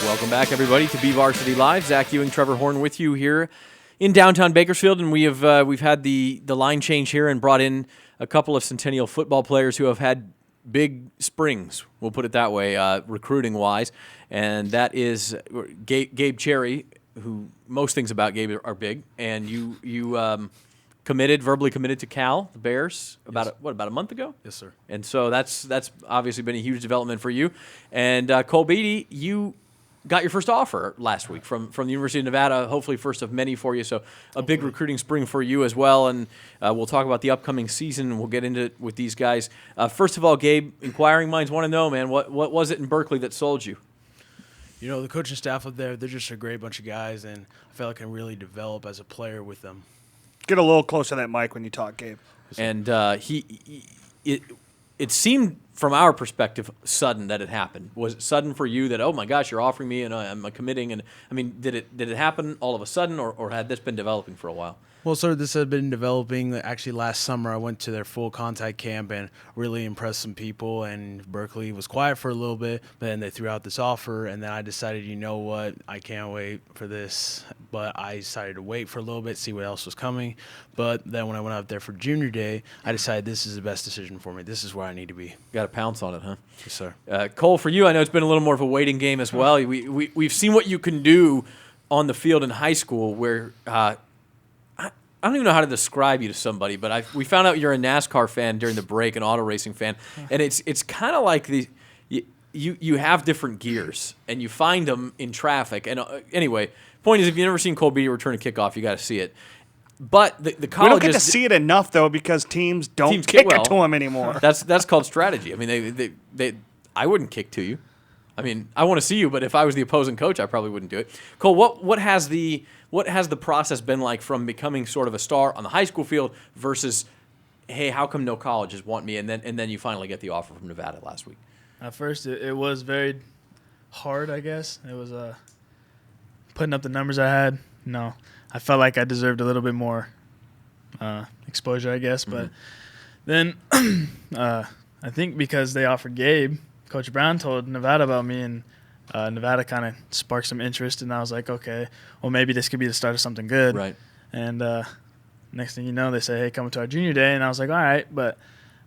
Welcome back, everybody, to BVarsityLive. Zach Ewing, Trevor Horn with you here in downtown Bakersfield, and we've had the line change here and brought in a couple of Centennial football players who have had big springs, we'll put it that way, recruiting-wise, and that is Gabe Cherry, who most things about Gabe are big, and you verbally committed to Cal, the Bears, about a month ago? Yes, sir. And so that's obviously been a huge development for you. And Cole Beaty, you got your first offer last week from the University of Nevada, hopefully first of many for you. So a big recruiting spring for you as well. And we'll talk about the upcoming season, and we'll get into it with these guys. First of all, Gabe, inquiring minds want to know, man, what was it in Berkeley that sold you? You know, the coaching staff up there, they're just a great bunch of guys, and I felt like I can really develop as a player with them. Get a little closer to that mic when you talk, Gabe. And it seemed from our perspective sudden that it happened. Was it sudden for you that, oh my gosh, you're offering me and I'm committing? And I mean, did it happen all of a sudden, or had this been developing for a while? Well, sir, this had been developing. Actually, last summer, I went to their full contact camp and really impressed some people. And Berkeley was quiet for a little bit, but then they threw out this offer. And then I decided, you know what, I can't wait for this. But I decided to wait for a little bit, see what else was coming. But then when I went out there for junior day, I decided this is the best decision for me. This is where I need to be. Got to pounce on it, huh? Yes, sir. Cole, for you, I know it's been a little more of a waiting game as well. We've seen what you can do on the field in high school where I don't even know how to describe you to somebody, but we found out you're a NASCAR fan during the break, an auto racing fan, and it's kind of like you have different gears, and you find them in traffic. And anyway, point is, if you've never seen Cole Beaty return a kickoff, you got to see it. But the colleges, we don't get to see it enough though because teams don't kick it to him anymore. That's called strategy. I mean, I wouldn't kick to you. I mean, I want to see you, but if I was the opposing coach, I probably wouldn't do it. Cole, what has the process been like from becoming sort of a star on the high school field versus, hey, how come no colleges want me, and then you finally get the offer from Nevada last week? At first, it was very hard, I guess. It was putting up the numbers I had. No, I felt like I deserved a little bit more exposure, I guess. But then I think because they offered Gabe, Coach Brown told Nevada about me, and Nevada kind of sparked some interest, and I was like, okay, well, maybe this could be the start of something good. Right. And next thing you know, they say, hey, come to our junior day, and I was like, all right, but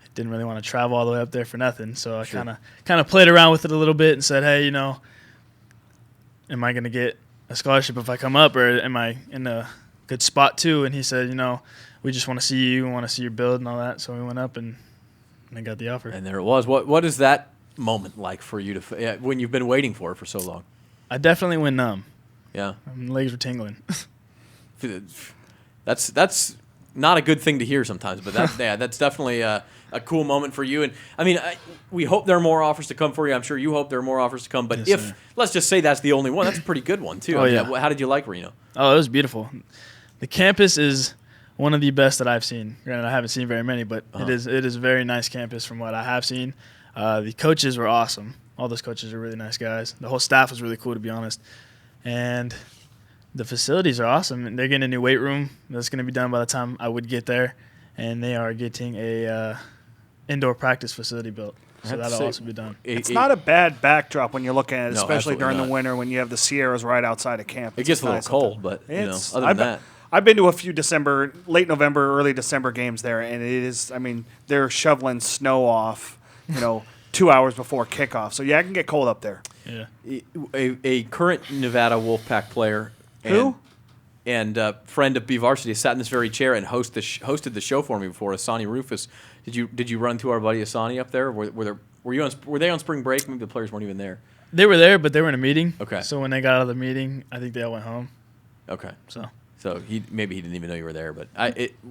I didn't really want to travel all the way up there for nothing, so I kind of played around with it a little bit and said, hey, you know, am I going to get a scholarship if I come up, or am I in a good spot too? And he said, you know, we just want to see you, we want to see your build and all that, so we went up and I got the offer. And there it was. What is that moment like for you when you've been waiting for it for so long? I definitely went numb. Yeah, my legs were tingling. That's not a good thing to hear sometimes, but that's definitely a cool moment for you. And I mean, we hope there are more offers to come for you. I'm sure you hope there are more offers to come. But yes, let's just say that's the only one, that's a pretty good one too. Oh, yeah. How did you like Reno? Oh, it was beautiful. The campus is one of the best that I've seen. Granted, I haven't seen very many, but it is a very nice campus from what I have seen. The coaches were awesome. All those coaches are really nice guys. The whole staff was really cool, to be honest. And the facilities are awesome. And they're getting a new weight room that's going to be done by the time I would get there. And they are getting a indoor practice facility built. So that'll also be done. It's not a bad backdrop when you're looking at it, No, especially during not. the winter when you have the Sierras right outside of campus. It gets a little cold, but other than that. I've been to a few late November, early December games there, and it is, I mean, they're shoveling snow off, 2 hours before kickoff. So, yeah, it can get cold up there. Yeah. A current Nevada Wolfpack player and friend of BVarsity sat in this very chair and hosted the show for me before, Asani Rufus. Did you run to our buddy Asani up there? Were they on spring break? Maybe the players weren't even there. They were there, but they were in a meeting. Okay. So when they got out of the meeting, I think they all went home. Okay. So maybe he didn't even know you were there, but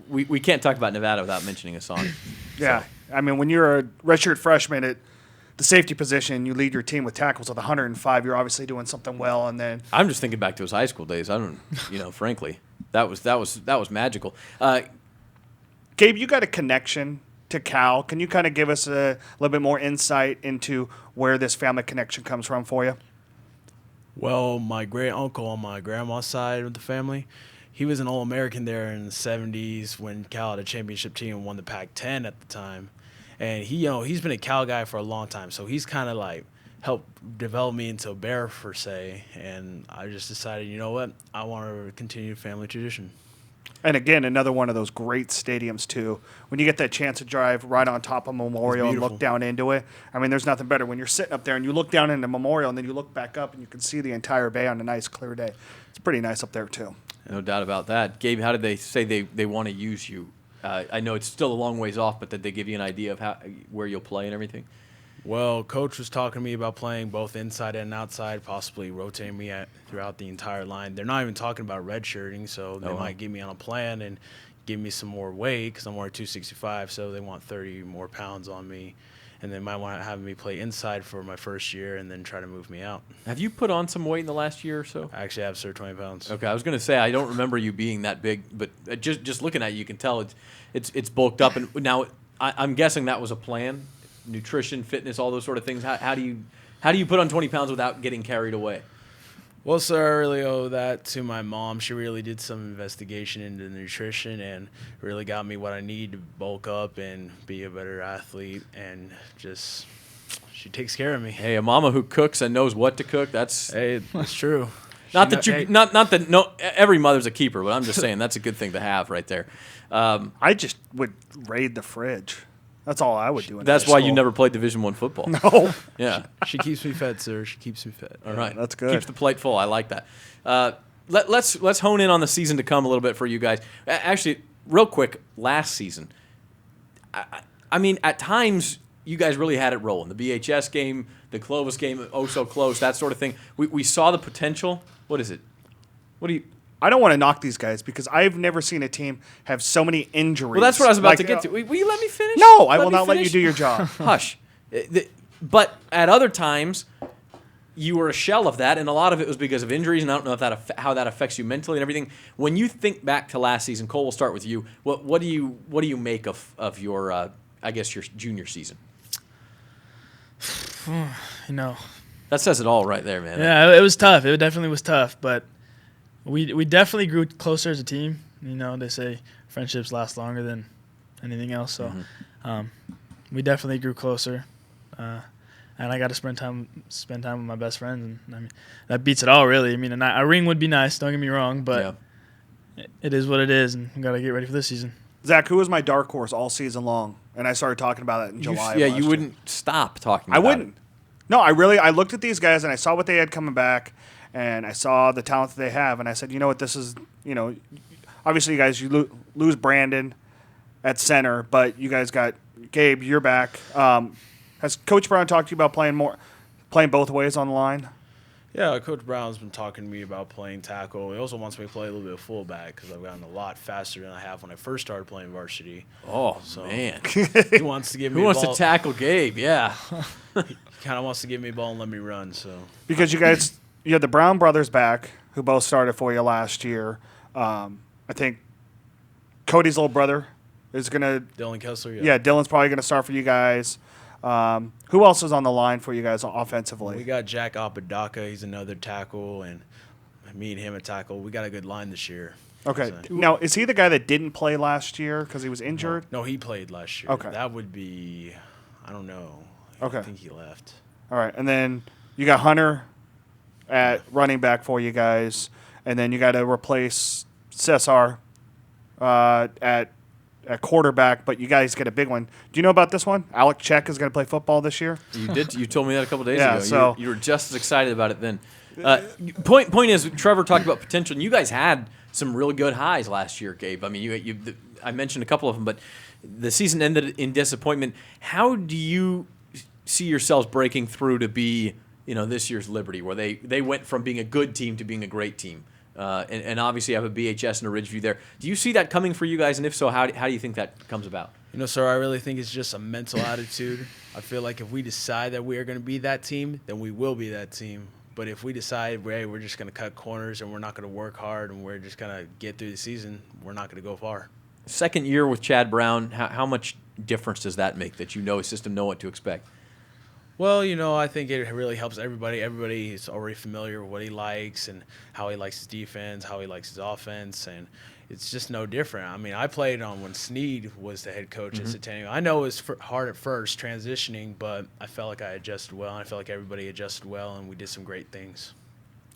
we can't talk about Nevada without mentioning Asani. Yeah. I mean, when you're a redshirt freshman at the safety position, you lead your team with tackles with 105. You're obviously doing something well, and then I'm just thinking back to his high school days. I don't, frankly, that was magical. Gabe, you got a connection to Cal. Can you kind of give us a little bit more insight into where this family connection comes from for you? Well, my great uncle on my grandma's side of the family, he was an All-American there in the 70s when Cal had a championship team and won the Pac-10 at the time. And he's been a Cal guy for a long time, so he's kind of like helped develop me into a Bear, per se. And I just decided, you know what, I want to continue family tradition. And again, another one of those great stadiums too. When you get that chance to drive right on top of Memorial and look beautiful. down into it, I mean, there's nothing better when you're sitting up there and you look down into Memorial and then you look back up and you can see the entire bay on a nice clear day. It's pretty nice up there too. No doubt about that. Gabe, how did they say they want to use you? I know it's still a long ways off, but did they give you an idea of where you'll play and everything? Well, Coach was talking to me about playing both inside and outside, possibly rotating me throughout the entire line. They're not even talking about redshirting, so they might get me on a plan and give me some more weight because I'm only 265, so they want 30 more pounds on me. And they might want to have me play inside for my first year and then try to move me out. Have you put on some weight in the last year or so? I actually have 20 pounds. Okay, I was going to say I don't remember you being that big, but just looking at you can tell it's bulked up. And now I'm guessing that was a plan. Nutrition, fitness, all those sort of things. How do you put on 20 pounds without getting carried away? Well, sir, I really owe that to my mom. She really did some investigation into nutrition and really got me what I need to bulk up and be a better athlete. And just, she takes care of me. Hey, a mama who cooks and knows what to cook, that's Hey, that's true. not that you not that no every mother's a keeper, but I'm just saying that's a good thing to have right there. I just would raid the fridge. That's all I would do. That's why you never played Division I football. No. Yeah. She keeps me fed, sir. She keeps me fed. All right, that's good. Keeps the plate full. I like that. Let's hone in on the season to come a little bit for you guys. Actually, real quick, last season, I mean, at times you guys really had it rolling. The BHS game, the Clovis game, oh so close, that sort of thing. We saw the potential. What is it? What do you? I don't want to knock these guys because I've never seen a team have so many injuries. Well, that's what I was about to get to. Will you let me finish? No, I will not let you do your job. Hush. But at other times, you were a shell of that, and a lot of it was because of injuries, and I don't know if how that affects you mentally and everything. When you think back to last season, Cole, we'll start with you. What do you make of your I guess your junior season? That says it all right there, man. Yeah, it was tough. It definitely was tough, but we definitely grew closer as a team. They say friendships last longer than anything else, so we definitely grew closer. And I got to spend time with my best friends, and I mean that beats it all, really. I mean, a ring would be nice. Don't get me wrong, but it is what it is, and we got to get ready for this season. Zach, who was my dark horse all season long? And I started talking about it in July. You wouldn't stop talking about it. I wouldn't. No, I looked at these guys and I saw what they had coming back, and I saw the talent that they have, and I said, you know what, this is, obviously you guys, lose Brandon at center, but you guys got Gabe, you're back. Has Coach Brown talked to you about playing both ways on the line? Yeah, Coach Brown's been talking to me about playing tackle. He also wants me to play a little bit of fullback because I've gotten a lot faster than I have when I first started playing varsity. Oh, So man. he wants to give me Who a wants ball. to tackle Gabe? Yeah. He kind of wants to give me a ball and let me run. So Because you have the Brown brothers back, who both started for you last year. I think Cody's little brother is going to Dylan Kessler, Yeah, Dylan's probably going to start for you guys. Who else is on the line for you guys offensively? We got Jack Apodaca. He's another tackle, and me and him a tackle. We got a good line this year. Okay. So- Now, is he the guy that didn't play last year because he was injured? No, he played last year. Okay. That would be, I don't know. Okay. I think he left. All right. And then you got Hunter at running back for you guys. And then you got to replace Cesar at quarterback, but you guys get a big one. Do you know about this one? Alec Check is going to play football this year. You did. You told me that a couple days Yeah, ago. so- You were just as excited about it then. Point is, Trevor talked about potential, and you guys had some really good highs last year, Gabe. I mean, I mentioned a couple of them, but the season ended in disappointment. How do you see yourselves breaking through to be, this year's Liberty, where they went from being a good team to being a great team? And obviously have a BHS and a Ridgeview there. Do you see that coming for you guys? And if so, how do you think that comes about? Sir, I really think it's just a mental attitude. I feel like if we decide that we are going to be that team, then we will be that team. But if we decide, hey, we're just going to cut corners and we're not going to work hard and we're just going to get through the season, we're not going to go far. Second year with Chad Brown, how much difference does that make that his system know what to expect? Well, I think it really helps everybody. Everybody is already familiar with what he likes and how he likes his defense, how he likes his offense. And it's just no different. I mean, I played on when Snead was the head coach at Centennial. I know it was hard at first transitioning, but I felt like I adjusted well, and I felt like everybody adjusted well, and we did some great things.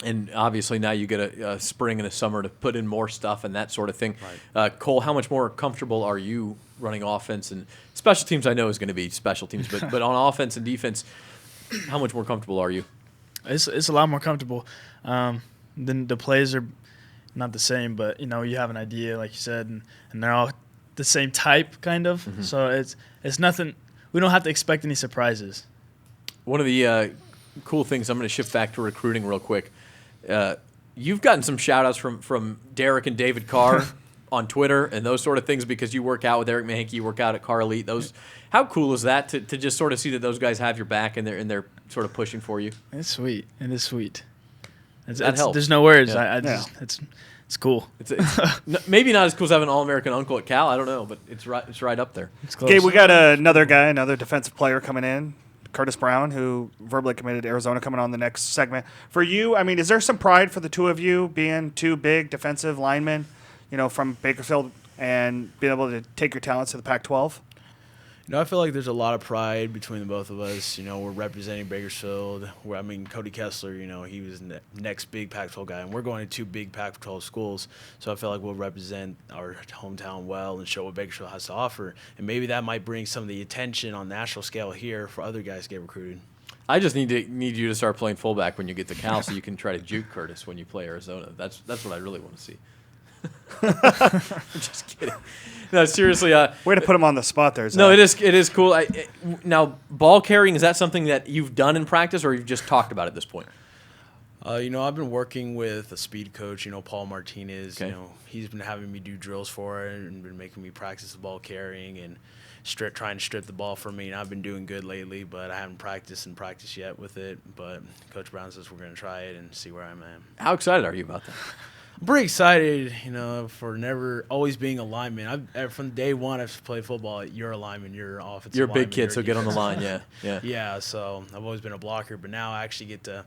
And obviously now you get a spring and a summer to put in more stuff and that sort of thing. Right. Cole, how much more comfortable are you running offense and special teams? I know is going to be special teams, but on offense and defense, how much more comfortable are you? It's a lot more comfortable. Then the plays are not the same, but you have an idea, like you said, and they're all the same type, kind of. So it's nothing. We don't have to expect any surprises. One of the cool things, I'm going to shift back to recruiting real quick. You've gotten some shout-outs from Derek and David Carr on Twitter and those sort of things because you work out with Eric Mahanke, you work out at Carr Elite. How cool is that to just sort of see that those guys have your back and they're sort of pushing for you? It's sweet. It is sweet. That helps. There's no words. Yeah. It's cool. It's maybe not as cool as having an All-American uncle at Cal. I don't know, but it's right up there. It's close. Gabe, we got another defensive player coming in. Curtis Brown, who verbally committed to Arizona, coming on the next segment. For you, I mean, is there some pride for the two of you being two big defensive linemen, from Bakersfield and being able to take your talents to the Pac-12? I feel like there's a lot of pride between the both of us. We're representing Bakersfield. Cody Kessler, he was the next big Pac-12 guy, and we're going to two big Pac-12 schools. So I feel like we'll represent our hometown well and show what Bakersfield has to offer. And maybe that might bring some of the attention on national scale here for other guys to get recruited. I just need you to start playing fullback when you get to Cal so you can try to juke Curtis when you play Arizona. That's what I really want to see. I'm just kidding. No, seriously. Way to put him on the spot there, Zach. No, it is cool. Now, ball carrying, is that something that you've done in practice or you've just talked about at this point? I've been working with a speed coach, Paul Martinez. Okay. He's been having me do drills for it and been making me practice the ball carrying and trying to strip the ball from me. And I've been doing good lately, but I haven't practiced yet with it. But Coach Brown says we're going to try it and see where I'm at. How excited are you about that? I'm pretty excited, for never always being a lineman. From day one, I've played football. You're a lineman. You're an offensive You're a lineman, big kid, so get on the line. Yeah. Yeah, so I've always been a blocker, but now I actually get to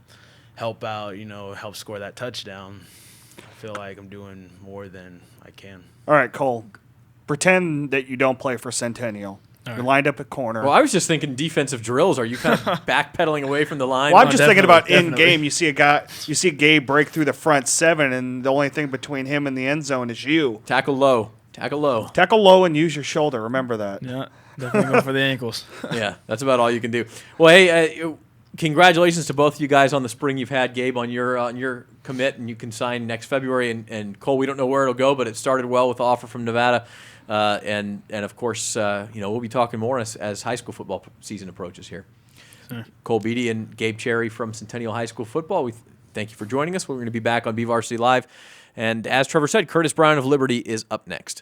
help out, help score that touchdown. I feel like I'm doing more than I can. All right, Cole. Pretend that you don't play for Centennial. You're lined up at corner. Well, I was just thinking defensive drills. Are you kind of backpedaling away from the line? Well, I'm just thinking about in definitely. game. You see Gabe break through the front seven, and the only thing between him and the end zone is you. Tackle low. Tackle low and use your shoulder. Remember that. Yeah, definitely go for the ankles. Yeah, that's about all you can do. Well, hey, congratulations to both of you guys on the spring you've had, Gabe, on your commit, and you can sign next February. And Cole, we don't know where it'll go, but it started well with the offer from Nevada. And of course, we'll be talking more as high school football season approaches here. Sure. Cole Beaty and Gabe Cherry from Centennial High School Football. We thank you for joining us. We're going to be back on BVarsity Live. And as Trevor said, Curtis Brown of Liberty is up next.